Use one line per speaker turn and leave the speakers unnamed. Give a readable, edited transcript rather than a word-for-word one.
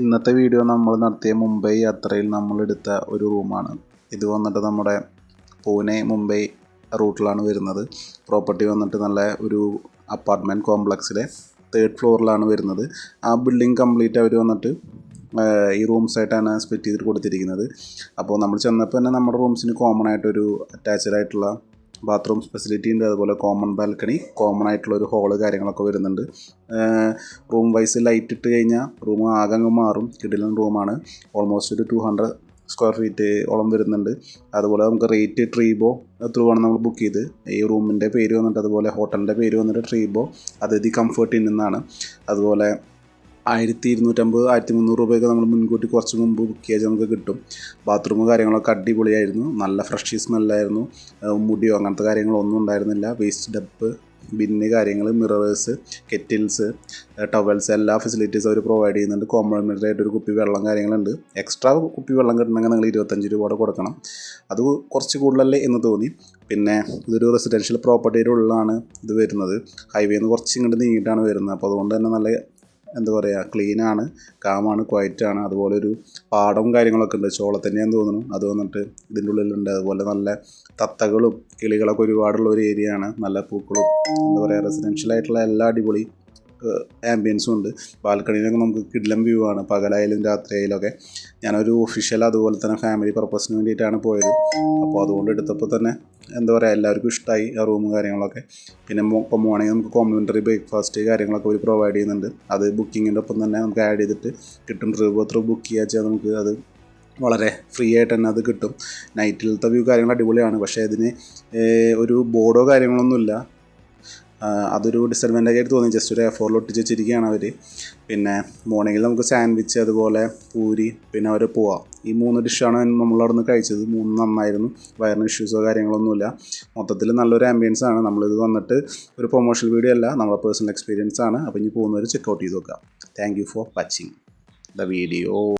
ഇന്നത്തെ വീഡിയോ നമ്മൾ നടത്തിയ മുംബൈ യാത്രയിൽ നമ്മളെടുത്ത ഒരു റൂമാണ്. ഇത് വന്നിട്ട് നമ്മുടെ പൂനെ മുംബൈ റൂട്ടിലാണ് വരുന്നത്. പ്രോപ്പർട്ടി വന്നിട്ട് നല്ല ഒരു അപ്പാർട്ട്മെൻറ്റ് കോംപ്ലക്സിലെ 3rd ഫ്ലോറിലാണ് വരുന്നത്. ആ ബിൽഡിംഗ് കംപ്ലീറ്റ് അവർ വന്നിട്ട് ഈ റൂംസായിട്ടാണ് സ്പ്ലിറ്റ് ചെയ്തിട്ട് കൊടുത്തിരിക്കുന്നത്. അപ്പോൾ നമ്മൾ ചെന്നപ്പോൾ തന്നെ നമ്മുടെ റൂംസിന് കോമൺ ആയിട്ടൊരു അറ്റാച്ച്ഡ് ആയിട്ടുള്ള ബാത്റൂം ഫെസിലിറ്റി ഉണ്ട്. അതുപോലെ കോമൺ ബാൽക്കണി, കോമൺ ആയിട്ടുള്ള ഒരു ഹോള് കാര്യങ്ങളൊക്കെ വരുന്നുണ്ട്. റൂം വൈസ് ലൈറ്റ് ഇട്ട് കഴിഞ്ഞാൽ റൂം ആകെ അങ്ങ് മാറും. കിടിലൻ റൂമാണ്. ഓൾമോസ്റ്റ് ഒരു 200 സ്ക്വയർ ഫീറ്റ് ഓളം വരുന്നുണ്ട്. അതുപോലെ നമുക്ക് റേറ്റ് ട്രീബോ ത്രൂ ആണ് നമ്മൾ ബുക്ക് ചെയ്ത്. ഈ റൂമിൻ്റെ പേര് വന്നിട്ട്, അതുപോലെ ഹോട്ടലിൻ്റെ പേര് വന്നിട്ട് ട്രീബോ അതിഥി കംഫർട്ട് ഇൻ എന്നാണ്. അതുപോലെ 1250 1300 രൂപയൊക്കെ നമ്മൾ മുൻകൂട്ടി കുറച്ച് മുമ്പ് ബുക്ക് ചെയ്താൽ നമുക്ക് കിട്ടും. ബാത്റൂം കാര്യങ്ങളൊക്കെ അടിപൊളിയായിരുന്നു. നല്ല ഫ്രഷ് സ്മെല്ലായിരുന്നു. മുടിയോ അങ്ങനത്തെ കാര്യങ്ങളൊന്നും ഉണ്ടായിരുന്നില്ല. വേസ്റ്റ് ഡപ്പ്, ബിന്ന് കാര്യങ്ങൾ, മിറേഴ്സ്, കെറ്റിൽസ്, ടവൽസ്, എല്ലാ ഫെസിലിറ്റീസും അവർ പ്രൊവൈഡ് ചെയ്യുന്നുണ്ട്. കോംപ്ലിമെൻ്ററി ആയിട്ട് ഒരു കുപ്പി വെള്ളം കാര്യങ്ങളുണ്ട്. എക്സ്ട്രാ കുപ്പി വെള്ളം കിട്ടണമെങ്കിൽ നിങ്ങൾ 25 രൂപ കൊടുക്കണം. അത് കുറച്ച് കൂടുതലല്ലേ എന്ന് തോന്നി. പിന്നെ ഇതൊരു റെസിഡൻഷ്യൽ പ്രോപ്പർട്ടിയുടെ ഉള്ളിലാണ് ഇത് വരുന്നത്. ഹൈവേന്ന് കുറച്ച് ഇങ്ങോട്ട് നീങ്ങിയിട്ടാണ് വരുന്നത്. അപ്പോൾ അതുകൊണ്ട് തന്നെ നല്ല എന്താ പറയുക, ക്ലീനാണ്, കാമാണ്, ക്വയറ്റാണ്. അതുപോലെ ഒരു പാടവും കാര്യങ്ങളൊക്കെ ഉണ്ട്. ചോളത്തന്നെയാന്ന് തോന്നുന്നു. അത് വന്നിട്ട് ഇതിൻ്റെ ഉള്ളിലുണ്ട്. അതുപോലെ നല്ല തത്തകളും കിളികളൊക്കെ ഒരുപാടുള്ള ഒരു ഏരിയ ആണ്. നല്ല പൂക്കളും എന്താ പറയുക, റെസിഡൻഷ്യലായിട്ടുള്ള എല്ലാ അടിപൊളി ആംബിയൻസും ഉണ്ട്. ബാൽക്കണിയിലൊക്കെ നമുക്ക് കിടിലം വ്യൂ ആണ്, പകലായാലും രാത്രിയായാലൊക്കെ. ഞാനൊരു ഒഫീഷ്യൽ അതുപോലെ തന്നെ ഫാമിലി പർപ്പസിന് വേണ്ടിയിട്ടാണ് പോയത്. അപ്പോൾ അതുകൊണ്ട് എടുത്തപ്പോൾ തന്നെ എന്താ പറയുക, എല്ലാവർക്കും ഇഷ്ടമായി ആ റൂമും കാര്യങ്ങളൊക്കെ. പിന്നെ ഇപ്പോൾ മോർണിംഗ് നമുക്ക് കോംപ്ലിമെൻ്ററി ബ്രേക്ക്ഫാസ്റ്റ് കാര്യങ്ങളൊക്കെ അവർ പ്രൊവൈഡ് ചെയ്യുന്നുണ്ട്. അത് ബുക്കിങ്ങിൻ്റെ ഒപ്പം തന്നെ നമുക്ക് ആഡ് ചെയ്തിട്ട് കിട്ടും. ത്രൂ ബുക്ക് ചെയ്യുക വെച്ചാൽ നമുക്ക് അത് വളരെ ഫ്രീ ആയിട്ട് തന്നെ അത് കിട്ടും. നൈറ്റിലത്തെ വ്യൂ കാര്യങ്ങൾ അടിപൊളിയാണ്. പക്ഷേ അതിന് ഒരു ബോർഡോ കാര്യങ്ങളൊന്നുമില്ല. അതൊരു ഡിസഡ്വാൻറ്റേജ് ആയിട്ട് തോന്നി. ജസ്റ്റ് ഒരു A4 ഒട്ടിച്ച് വെച്ചിരിക്കുകയാണ് അവർ. പിന്നെ മോർണിംഗിൽ നമുക്ക് സാൻഡ്വിച്ച്, അതുപോലെ പൂരി, പിന്നെ അവർ പോവാം. ഈ 3 ഡിഷാണ് നമ്മളവിടെ നിന്ന് കഴിച്ചത്. 3 നന്നായിരുന്നു. വയറിന് ഇഷ്യൂസോ കാര്യങ്ങളൊന്നുമില്ല. മൊത്തത്തിൽ നല്ലൊരു ആംബിയൻസ് ആണ്. നമ്മളിത് വന്നിട്ട് ഒരു പ്രൊമോഷണൽ വീഡിയോ അല്ല, നമ്മുടെ പേഴ്സണൽ എക്സ്പീരിയൻസ് ആണ്. അപ്പോൾ ഇനി പോകുന്നവർ ചെക്കൗട്ട് ചെയ്ത് നോക്കാം. Thank you for watching the video.